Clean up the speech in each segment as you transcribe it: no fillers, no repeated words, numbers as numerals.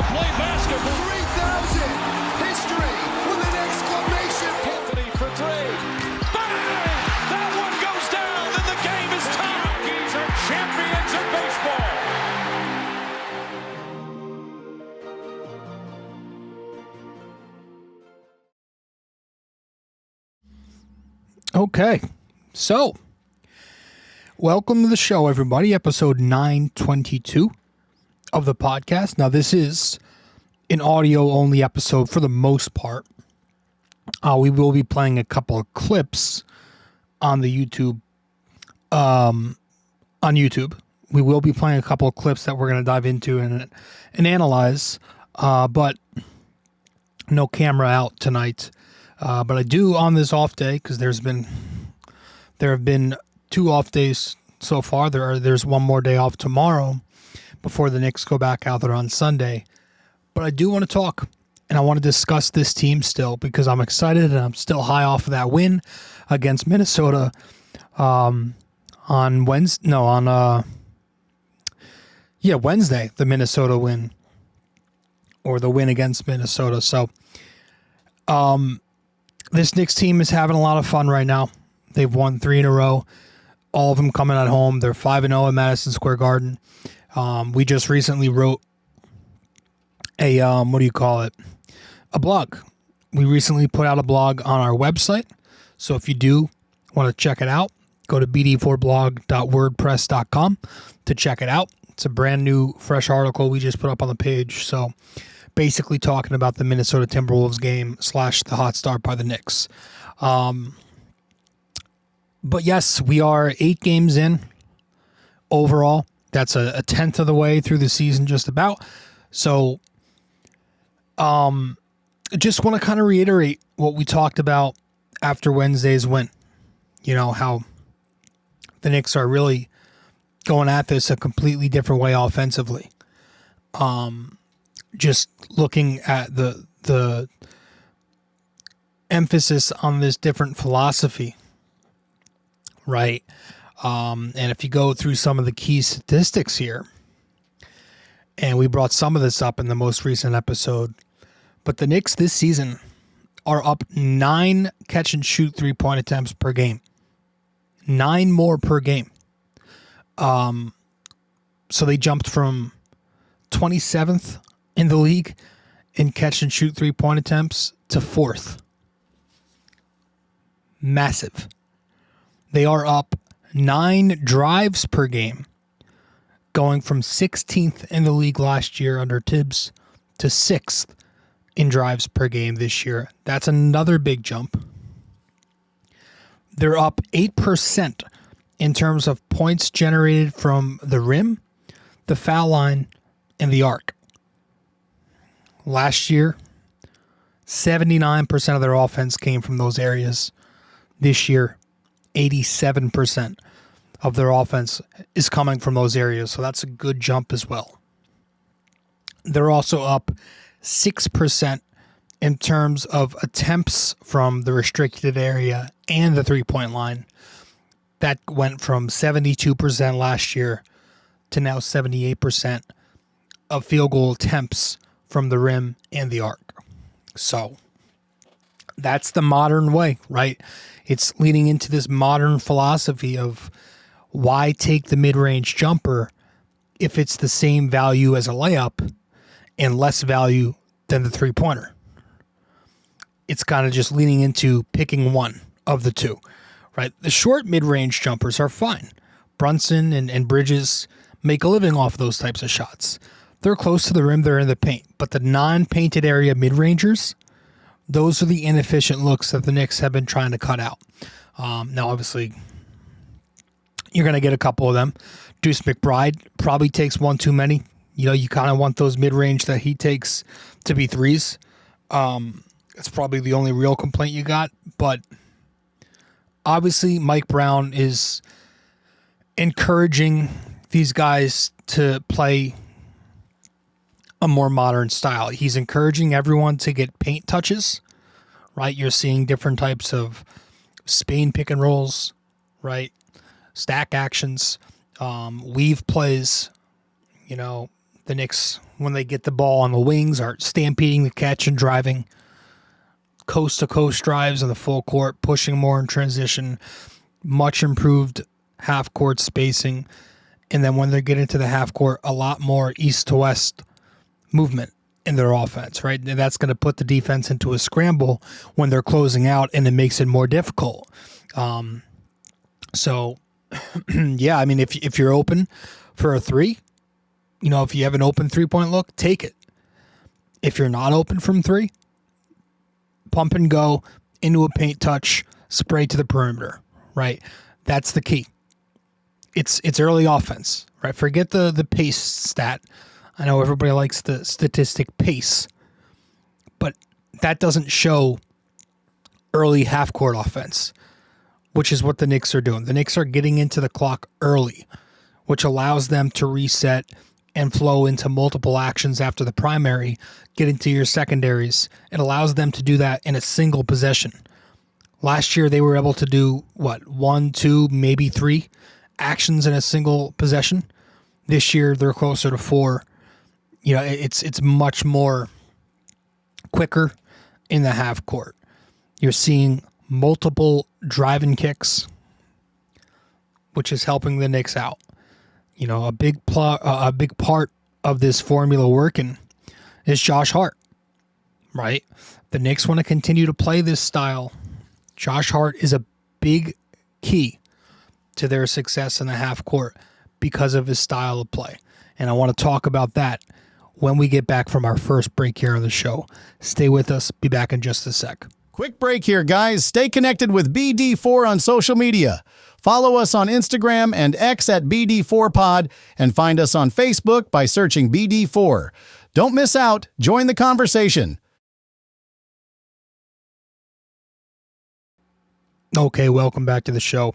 play basketball. 3,000! History with an exclamation! Anthony for three. Bang! That one goes down, and the game is tied. Rockies are champions of baseball. Okay, so welcome to the show, everybody. Episode 922 of the podcast. Now, this is an audio-only episode for the most part. We will be playing a couple of clips on the YouTube. On YouTube, we will be playing a couple of clips that we're going to dive into and analyze. But no camera out tonight. But I do on this off day, because there have been 2 off days so far. There's one more day off tomorrow before the Knicks go back out there on Sunday. But I do want to talk, and I want to discuss this team still, because I'm excited and I'm still high off of that win against Minnesota on Wednesday. Wednesday, the Minnesota win, or the win against Minnesota. So, this Knicks team is having a lot of fun right now. They've won 3 in a row, all of them coming at home. They're 5-0 at Madison Square Garden. We just recently wrote a blog. We recently put out a blog on our website. So if you do want to check it out, go to bd4blog.wordpress.com to check it out. It's a brand new, fresh article we just put up on the page. So basically talking about the Minnesota Timberwolves game / the hot start by the Knicks. But yes, we are 8 games in overall. That's a 10th of the way through the season, just about. So, just want to kind of reiterate what we talked about after Wednesday's win. You know, how the Knicks are really going at this a completely different way offensively. Just looking at the emphasis on this different philosophy, right? And if you go through some of the key statistics here, and we brought some of this up in the most recent episode, but the Knicks this season are up 9 catch and shoot 3-point attempts per game. 9 more per game. So they jumped from 27th in the league in catch and shoot 3-point attempts to 4th. Massive. They are up 9 drives per game, going from 16th in the league last year under Tibbs to 6th in drives per game this year. That's another big jump. They're up 8% in terms of points generated from the rim, the foul line, and the arc. Last year, 79% of their offense came from those areas. This year, 87% of their offense is coming from those areas, so that's a good jump as well. They're also up 6% in terms of attempts from the restricted area and the 3-point line. That went from 72% last year to now 78% of field goal attempts from the rim and the arc. So that's the modern way, right? It's leading into this modern philosophy of why take the mid-range jumper if it's the same value as a layup and less value than the 3-pointer. It's kind of just leaning into picking one of the two, right? The short mid-range jumpers are fine. Brunson and Bridges make a living off those types of shots. They're close to the rim, they're in the paint. But the non-painted area mid-rangers, those are the inefficient looks that the Knicks have been trying to cut out. Now, obviously, you're going to get a couple of them. Deuce McBride probably takes one too many. You know, you kind of want those mid-range that he takes to be threes. It's probably the only real complaint you got. But obviously, Mike Brown is encouraging these guys to play a more modern style. He's encouraging everyone to get paint touches, right? You're seeing different types of Spain pick and rolls, right? Stack actions, weave plays, you know, The Knicks, when they get the ball on the wings, are stampeding the catch and driving coast-to-coast drives on the full court, pushing more in transition, much improved half-court spacing. And then when they get into the half-court, a lot more east-to-west movement in their offense, right? And that's going to put the defense into a scramble when they're closing out, and it makes it more difficult. So, yeah, I mean, if you're open for a three, if you have an open three-point look, take it. If you're not open from three, pump and go into a paint touch, spray to the perimeter, right? That's the key. It's early offense, right? Forget the pace stat. I know everybody likes the statistic pace, but that doesn't show early half-court offense, which is what the Knicks are doing. The Knicks are getting into the clock early, which allows them to reset and flow into multiple actions after the primary, get into your secondaries. It allows them to do that in a single possession. Last year, they were able to do, 1, 2, maybe 3 actions in a single possession. This year, they're closer to 4. It's much more quicker in the half court. You're seeing multiple driving kicks, which is helping the Knicks out. A big part of this formula working is Josh Hart, right? The Knicks want to continue to play this style. Josh Hart is a big key to their success in the half court because of his style of play. And I want to talk about that when we get back from our first break here on the show. Stay with us. Be back in just a sec. Quick break here, guys. Stay connected with BD4 on social media. Follow us on Instagram and X at BD4Pod, and find us on Facebook by searching BD4. Don't miss out. Join the conversation. Okay, welcome back to the show.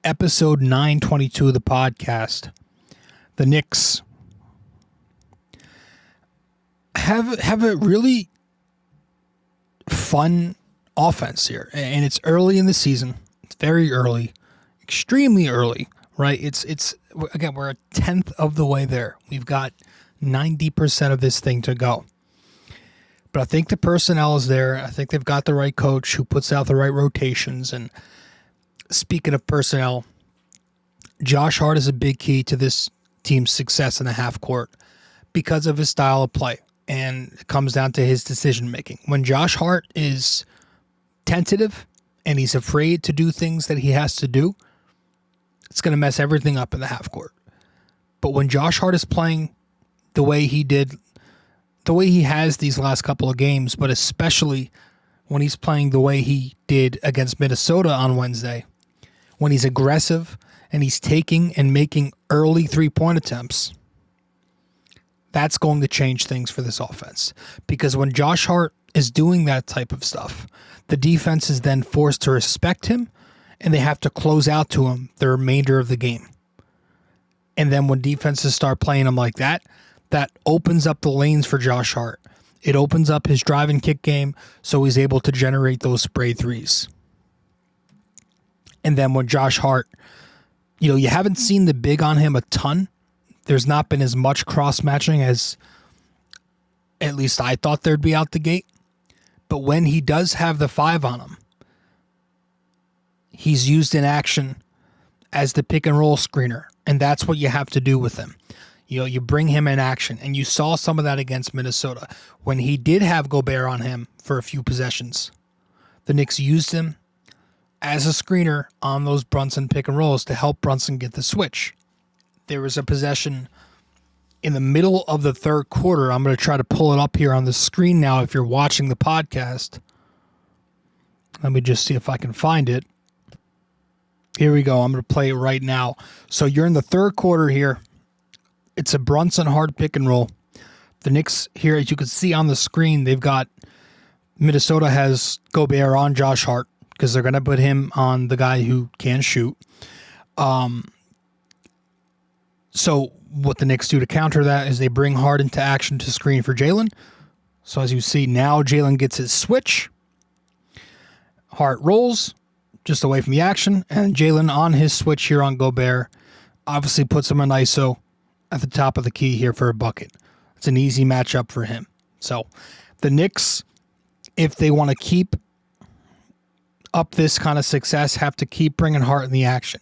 Episode 922 of the podcast. The Knicks have a really fun offense here, and it's early in the season. It's very early, extremely early, right? Again, we're a tenth of the way there. We've got 90% of this thing to go. But I think the personnel is there. I think they've got the right coach who puts out the right rotations. And speaking of personnel, Josh Hart is a big key to this team's success in the half court because of his style of play. And it comes down to his decision making. When Josh Hart is tentative and he's afraid to do things that he has to do, it's going to mess everything up in the half court. But when Josh Hart is playing the way he did, the way he has these last couple of games, but especially when he's playing the way he did against Minnesota on Wednesday, when he's aggressive and he's taking and making early three-point attempts, that's going to change things for this offense. Because when Josh Hart is doing that type of stuff, the defense is then forced to respect him, and they have to close out to him the remainder of the game. And then when defenses start playing him like that, that opens up the lanes for Josh Hart. It opens up his drive and kick game, so he's able to generate those spray threes. And then when Josh Hart, you haven't seen the big on him a ton. There's not been as much cross-matching as at least I thought there'd be out the gate. But when he does have the 5 on him, he's used in action as the pick-and-roll screener. And that's what you have to do with him. You bring him in action. And you saw some of that against Minnesota. When he did have Gobert on him for a few possessions, the Knicks used him as a screener on those Brunson pick-and-rolls to help Brunson get the switch. There was a possession in the middle of the third quarter. I'm going to try to pull it up here on the screen now if you're watching the podcast. Let me just see if I can find it. Here we go. I'm going to play it right now. So you're in the third quarter here. It's a Brunson hard pick and roll. The Knicks here, as you can see on the screen, they've got Minnesota has Gobert on Josh Hart because they're going to put him on the guy who can shoot. So what the Knicks do to counter that is they bring Hart into action to screen for Jalen. So as you see now, Jalen gets his switch. Hart rolls just away from the action, and Jalen on his switch here on Gobert obviously puts him in ISO at the top of the key here for a bucket. It's an easy matchup for him. So the Knicks, if they want to keep up this kind of success, have to keep bringing Hart in the action.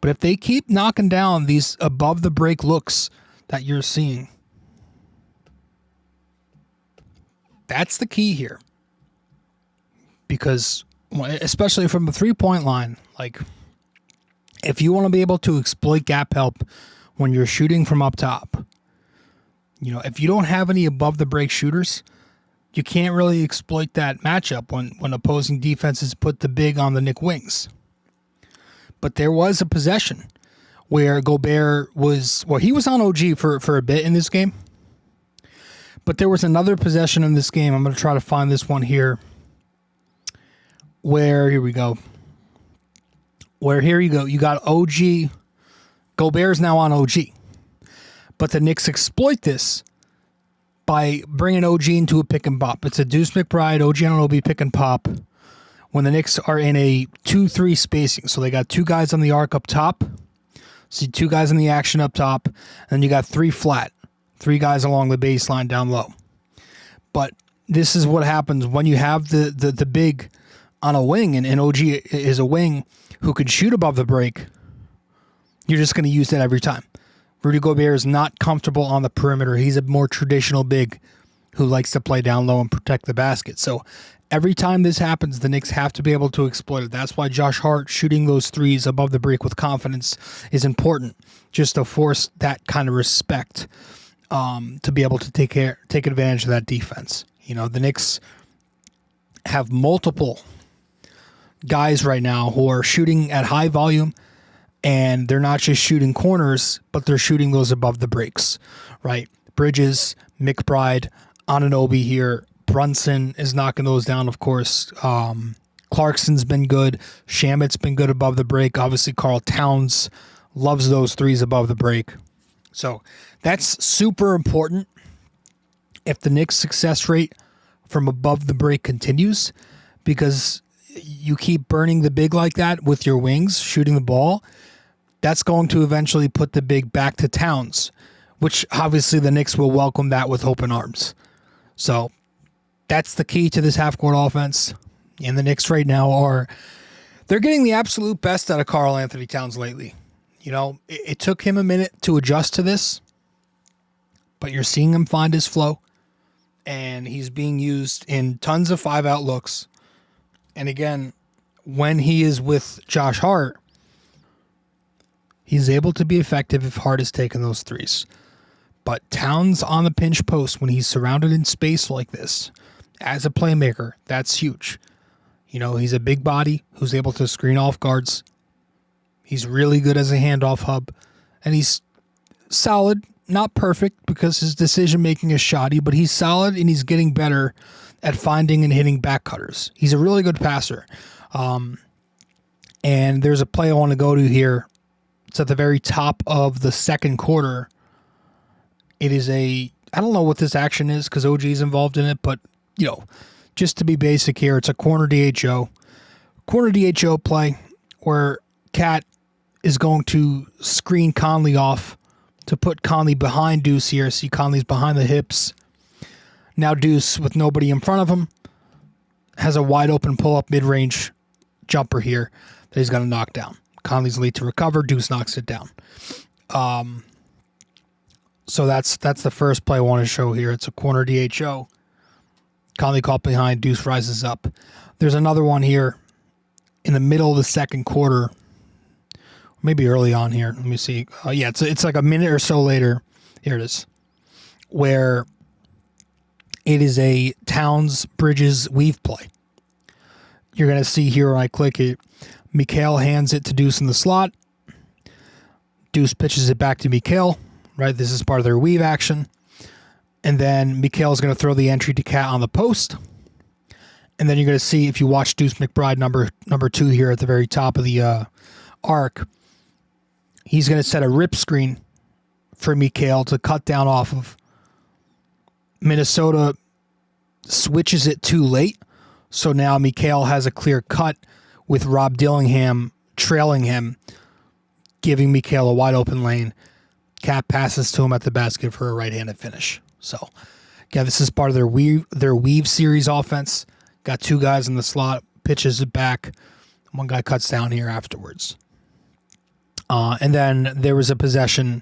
But if they keep knocking down these above the break looks that you're seeing, that's the key here. Because especially from the 3-point line, like if you want to be able to exploit gap help when you're shooting from up top, you know, if you don't have any above the break shooters, you can't really exploit that matchup when opposing defenses put the big on the Knick wings. But there was a possession where Gobert was, well, he was on OG for a bit in this game. But there was another possession in this game. I'm going to try to find this one here. Here we go. You got OG. Gobert's now on OG. But the Knicks exploit this by bringing OG into a pick and pop. It's a Deuce McBride, OG Anunoby pick and pop when the Knicks are in a 2-3 spacing. So they got 2 guys on the arc up top. See 2 guys in the action up top. And then you got 3 flat. 3 guys along the baseline down low. But this is what happens when you have the big on a wing, and OG is a wing who can shoot above the break. You're just going to use that every time. Rudy Gobert is not comfortable on the perimeter. He's a more traditional big who likes to play down low and protect the basket. So every time this happens, the Knicks have to be able to exploit it. That's why Josh Hart shooting those threes above the break with confidence is important, just to force that kind of respect to be able to take advantage of that defense. You know, the Knicks have multiple guys right now who are shooting at high volume, and they're not just shooting corners, but they're shooting those above the breaks, right? Bridges, McBride, Anunoby here. Brunson is knocking those down, of course. Clarkson's been good. Shamit's been good above the break. Obviously, Karl Towns loves those threes above the break. So that's super important. If the Knicks' success rate from above the break continues, because you keep burning the big like that with your wings, shooting the ball, that's going to eventually put the big back to Towns, which obviously the Knicks will welcome that with open arms. So that's the key to this half-court offense. And the Knicks right now they're getting the absolute best out of Karl Anthony Towns lately. You know, it took him a minute to adjust to this, but you're seeing him find his flow, and he's being used in tons of 5-out looks. And again, when he is with Josh Hart, he's able to be effective if Hart is taking those threes. But Towns on the pinch post, when he's surrounded in space like this, as a playmaker, that's huge. You know, he's a big body who's able to screen off guards. He's really good as a handoff hub. And he's solid, not perfect because his decision-making is shoddy, but he's solid and he's getting better at finding and hitting back cutters. He's a really good passer. And there's a play I want to go to here. It's at the very top of the second quarter. It is I don't know what this action is because OG is involved in it, but, you know, just to be basic here, it's a corner DHO. Corner DHO play where Cat is going to screen Conley off to put Conley behind Deuce here. See, Conley's behind the hips. Now Deuce, with nobody in front of him, has a wide open pull-up mid-range jumper here that he's going to knock down. Conley's late to recover. Deuce knocks it down. So that's the first play I want to show here. It's a corner DHO. Conley caught behind. Deuce rises up. There's another one here in the middle of the second quarter. Maybe early on here. Let me see. Yeah, it's like a minute or so later. Here it is. Where it is a Towns Bridges weave play. You're going to see here when I click it, Mikal hands it to Deuce in the slot. Deuce pitches it back to Mikal, right? This is part of their weave action. And then Mikal is going to throw the entry to Cat on the post. And then you're going to see, if you watch Deuce McBride number 2 here at the very top of the arc, he's going to set a rip screen for Mikal to cut down off of. Minnesota switches it too late, so now Mikal has a clear cut with Rob Dillingham trailing him, giving Mikal a wide open lane. Cat passes to him at the basket for a right-handed finish. So, yeah, this is part of their weave series offense. Got two guys in the slot, pitches it back. One guy cuts down here afterwards. And then there was a possession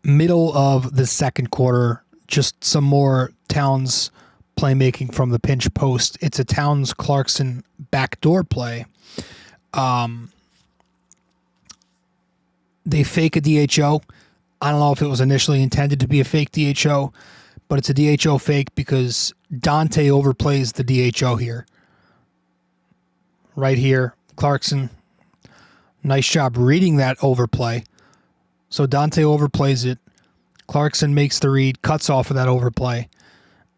middle of the second quarter, just some more Towns playmaking from the pinch post. It's a Towns Clarkson backdoor play. They fake a DHO. I don't know if it was initially intended to be a fake DHO, but it's a DHO fake because Dante overplays the DHO here. Right here, Clarkson. Nice job reading that overplay. So Dante overplays it. Clarkson makes the read, cuts off of that overplay.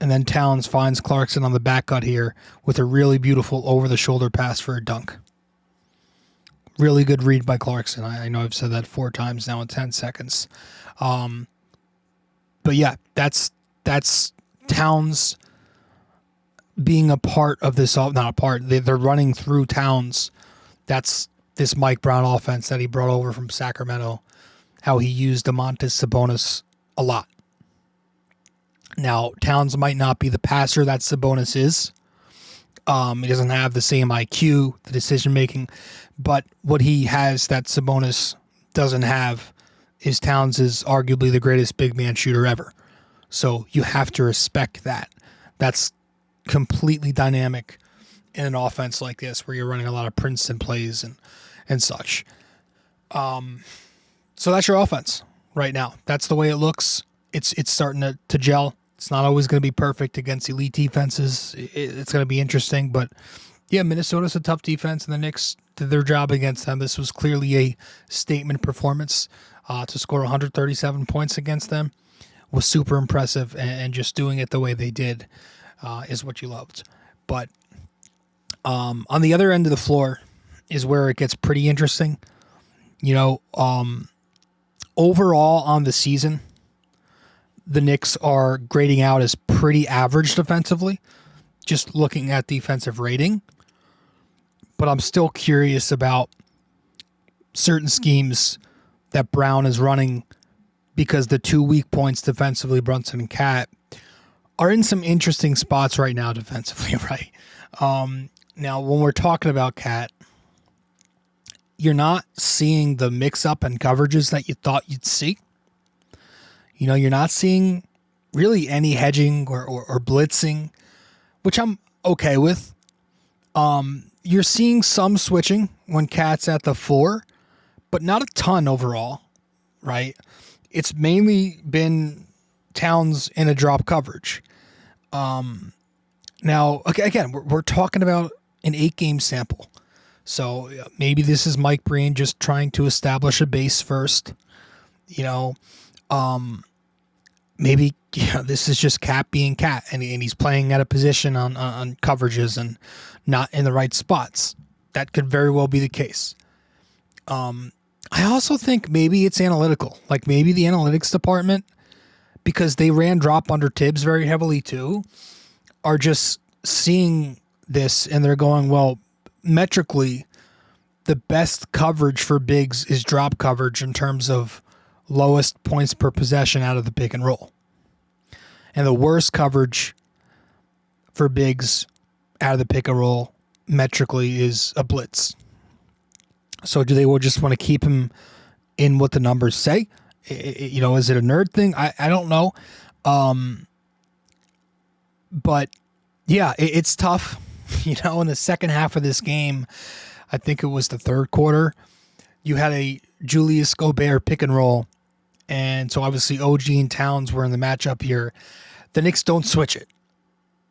And then Towns finds Clarkson on the back cut here with a really beautiful over-the-shoulder pass for a dunk. Really good read by Clarkson. I know I've said that 4 times now in 10 seconds. But yeah, that's Towns being a part of this. Not a part. They're running through Towns. That's this Mike Brown offense that he brought over from Sacramento. How he used Domantas Sabonis a lot. Now, Towns might not be the passer that Sabonis is. He doesn't have the same IQ, the decision-making. But what he has that Sabonis doesn't have is Towns is arguably the greatest big man shooter ever. So you have to respect that. That's completely dynamic in an offense like this where you're running a lot of Princeton plays and such. So that's your offense right now. That's the way it looks. It's starting to gel. It's not always going to be perfect against elite defenses. It's going to be interesting. But, yeah, Minnesota's a tough defense, and the Knicks did their job against them. This was clearly a statement performance. To score 137 points against them was super impressive, and just doing it the way they did is what you loved. But on the other end of the floor is where it gets pretty interesting. You know, overall on the season, the Knicks are grading out as pretty average defensively, just looking at defensive rating. But I'm still curious about certain schemes that Brown is running because the 2 weak points defensively, Brunson and Cat, are in some interesting spots right now defensively, right? Now, when we're talking about Cat, you're not seeing the mix-up and coverages that you thought you'd see. You know, you're not seeing really any hedging or blitzing, which I'm okay with. You're seeing some switching when Cat's at the 4, but not a ton overall, right? It's mainly been Towns in a drop coverage. Now, again, we're talking about an 8-game sample. So maybe this is Mike Breen just trying to establish a base first. You know, maybe this is just Cat being Cat, and he's playing at a position on coverages and not in the right spots. That could very well be the case. I also think maybe it's analytical. Like maybe the analytics department, because they ran drop under Tibbs very heavily too, are just seeing this and they're going, well, metrically, the best coverage for bigs is drop coverage in terms of lowest points per possession out of the pick and roll. And the worst coverage for bigs out of the pick and roll metrically is a blitz. So do they just want to keep him in what the numbers say? You know, is it a nerd thing? I don't know. But yeah, it's tough. You know, in the second half of this game, I think it was the third quarter, you had a Julius Gobert pick and roll. And so obviously OG and Towns were in the matchup here. The Knicks don't switch it.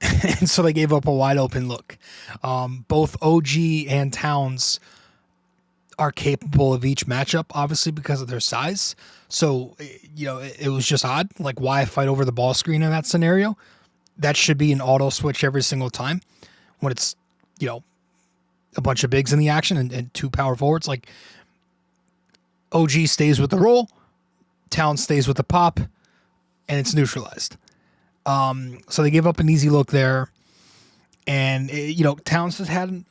And so they gave up a wide open look. Both OG and Towns are capable of each matchup, obviously, because of their size. So, you know, it was just odd. Like, why fight over the ball screen in that scenario? That should be an auto switch every single time when it's, you know, a bunch of bigs in the action and two power forwards. Like, OG stays with the roll, Towns stays with the pop, and it's neutralized. So they give up an easy look there. And, you know, Towns has had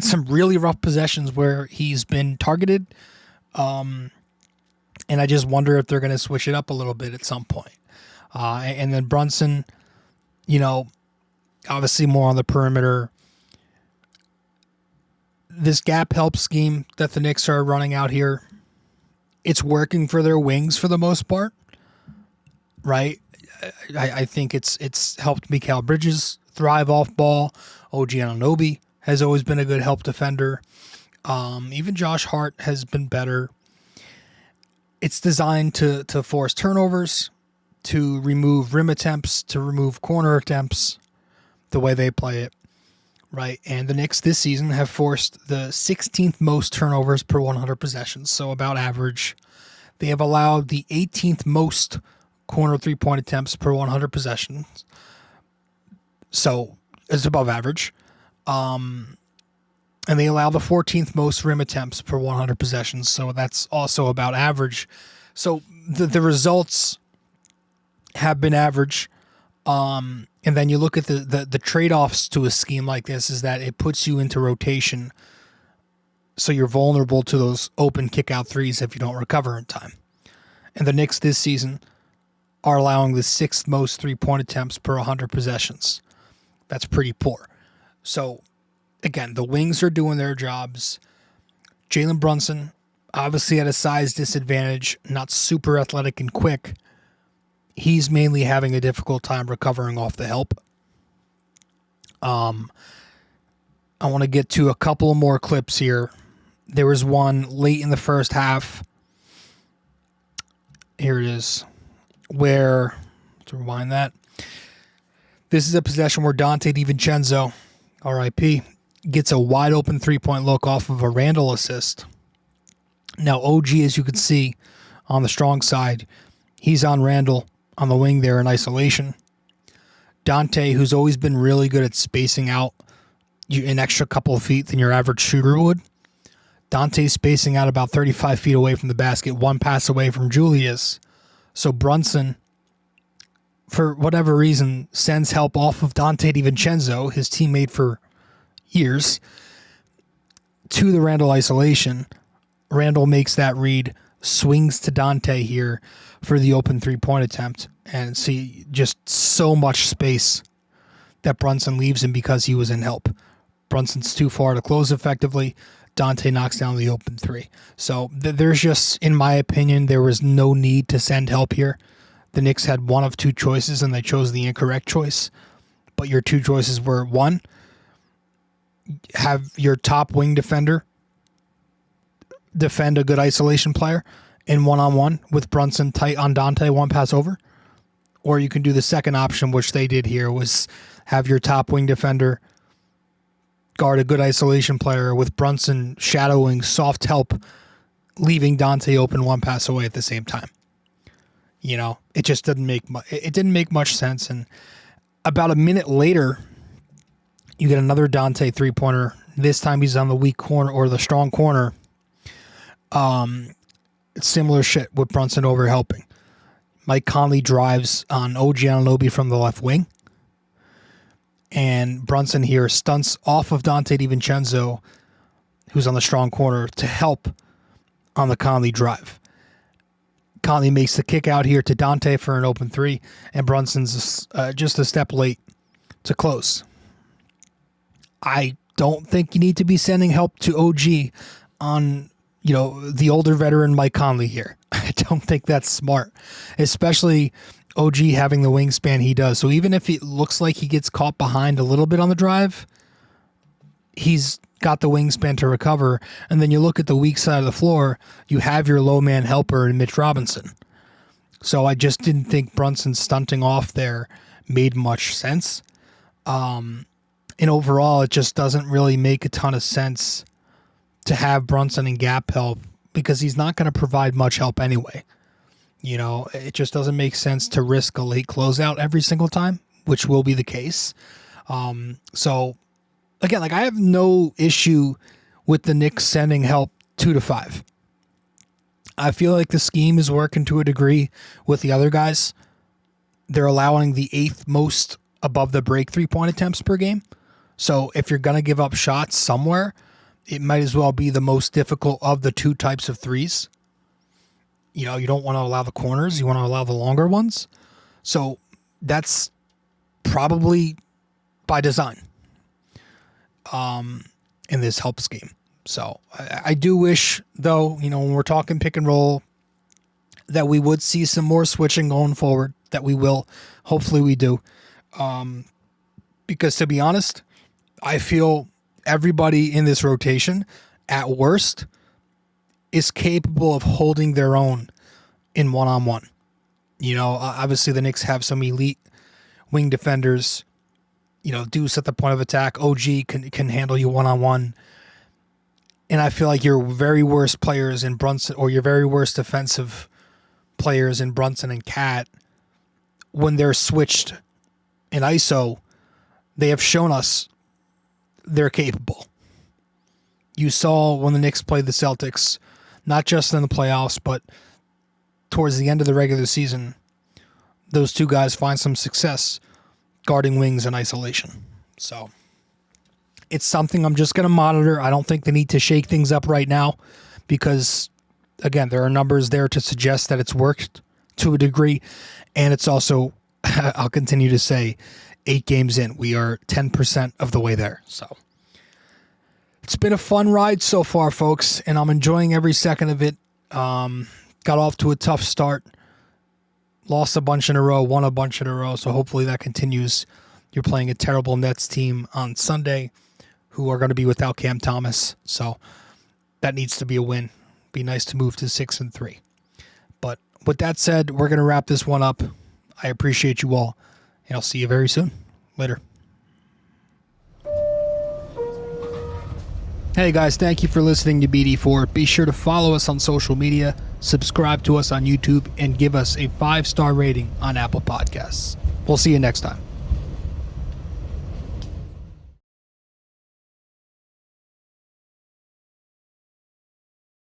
some really rough possessions where he's been targeted. And And I just wonder if they're going to switch it up a little bit at some point. And then Brunson, obviously more on the perimeter. This gap help scheme that the Knicks are running out here, it's working for their wings for the most part, right? I think it's helped Mikal Bridges thrive off ball. OG Anunoby has always been a good help defender. Even Josh Hart has been better. It's designed to force turnovers, to remove rim attempts, to remove corner attempts, the way they play it, right? And the Knicks this season have forced the 16th most turnovers per 100 possessions, so about average. They have allowed the 18th most corner three-point attempts per 100 possessions, so it's above average. And they allow the 14th most rim attempts per 100 possessions, so that's also about average. So the results have been average. And then you look at the trade-offs to a scheme like this is that it puts you into rotation, so you're vulnerable to those open kick-out threes if you don't recover in time. And the Knicks this season are allowing the 6th most three-point attempts per 100 possessions. That's pretty poor. So, again, the wings are doing their jobs. Jalen Brunson, obviously at a size disadvantage, not super athletic and quick. He's mainly having a difficult time recovering off the help. I want to get to a couple more clips here. There was one late in the first half. Here it is. Where, let's rewind that. This is a possession where Donte DiVincenzo, RIP, gets a wide open three-point look off of a Randall assist. Now, OG, as you can see on the strong side, he's on Randall on the wing there in isolation. Donte, who's always been really good at spacing out an extra couple of feet than your average shooter would. Dante's spacing out about 35 feet away from the basket, one pass away from Julius. So Brunson, for whatever reason, sends help off of Donte DiVincenzo, his teammate for years, to the Randall isolation. Randall makes that read, swings to Donte here for the open three-point attempt, and see just so much space that Brunson leaves him because he was in help. Brunson's too far to close effectively. Donte knocks down the open three. So there's just, in my opinion, there was no need to send help here. The Knicks had one of two choices, and they chose the incorrect choice. But your two choices were, one, have your top wing defender defend a good isolation player in one-on-one with Brunson tight on Donte, one pass over. Or you can do the second option, which they did here, was have your top wing defender guard a good isolation player with Brunson shadowing soft help, leaving Donte open one pass away at the same time. It just didn't make much sense. And about a minute later, you get another Donte three-pointer. This time he's on the weak corner or the strong corner. It's similar shit with Brunson overhelping. Mike Conley drives on OG Anunoby from the left wing. And Brunson here stunts off of Donte DiVincenzo, who's on the strong corner, to help on the Conley drive. Conley makes the kick out here to Donte for an open three, and Brunson's just a step late to close. I don't think you need to be sending help to OG on, the older veteran Mike Conley here. I don't think that's smart, especially OG having the wingspan he does. So even if it looks like he gets caught behind a little bit on the drive, he's got the wingspan to recover. And then you look at the weak side of the floor, you have your low man helper in Mitch Robinson. So I just didn't think Brunson stunting off there made much sense. And overall, it just doesn't really make a ton of sense to have Brunson in gap help because he's not going to provide much help anyway. It just doesn't make sense to risk a late closeout every single time, which will be the case. So, again, I have no issue with the Knicks sending help 2 to 5. I feel like the scheme is working to a degree with the other guys. They're allowing the 8th most above the break 3-point attempts per game. So if you're going to give up shots somewhere, it might as well be the most difficult of the two types of threes. You know, you don't want to allow the corners. You want to allow the longer ones. So that's probably by design in this help scheme. So I do wish, though, you know, when we're talking pick and roll, that we would see some more switching going forward, that we will. Hopefully we do. Because to be honest, I feel everybody in this rotation, at worst, is capable of holding their own in one-on-one. You know, obviously the Knicks have some elite wing defenders. You know, Deuce at the point of attack. OG can handle you one-on-one. And I feel like your very worst players in Brunson, or your very worst defensive players in Brunson and Cat, when they're switched in ISO, they have shown us they're capable. You saw when the Knicks played the Celtics, not just in the playoffs, but towards the end of the regular season, those two guys find some success guarding wings in isolation. So it's something I'm just going to monitor. I don't think they need to shake things up right now because, again, there are numbers there to suggest that it's worked to a degree. And it's also, I'll continue to say, 8 games in. We are 10% of the way there. So it's been a fun ride so far, folks, and I'm enjoying every second of it. Got off to a tough start. Lost a bunch in a row, won a bunch in a row, so hopefully that continues. You're playing a terrible Nets team on Sunday who are going to be without Cam Thomas, so that needs to be a win. Be nice to move to 6-3. But with that said, we're going to wrap this one up. I appreciate you all, and I'll see you very soon. Later. Hey guys, thank you for listening to BD4. Be sure to follow us on social media, subscribe to us on YouTube, and give us a 5-star rating on Apple Podcasts. We'll see you next time.